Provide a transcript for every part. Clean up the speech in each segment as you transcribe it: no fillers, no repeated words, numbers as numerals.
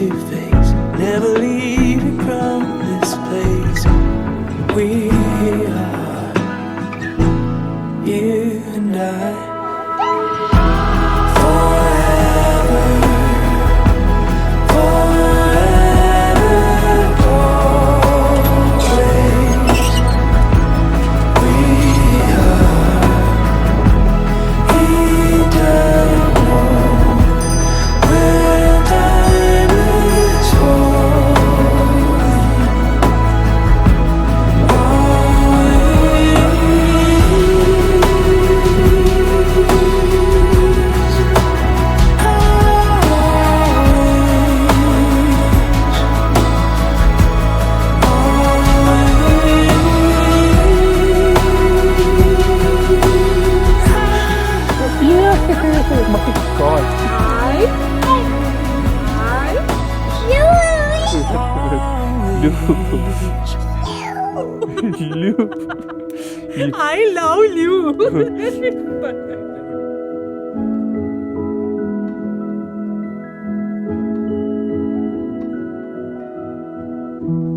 to face, never leaving from this place. We are, you and I. I love you.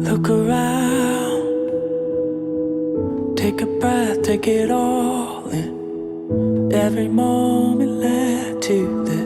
Look around, take a breath, take it all in. Every moment led to this.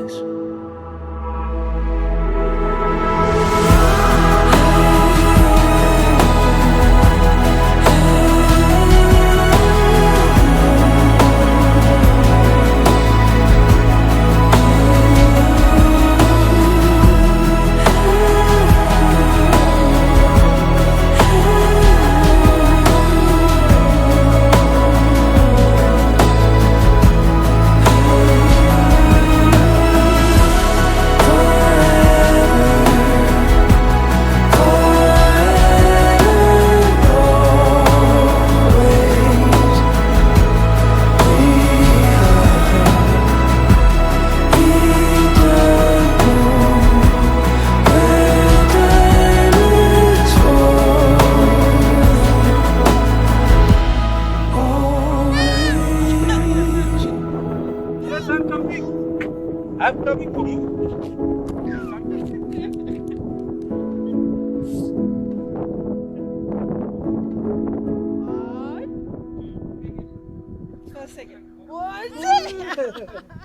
I'm coming for you. For a second. What?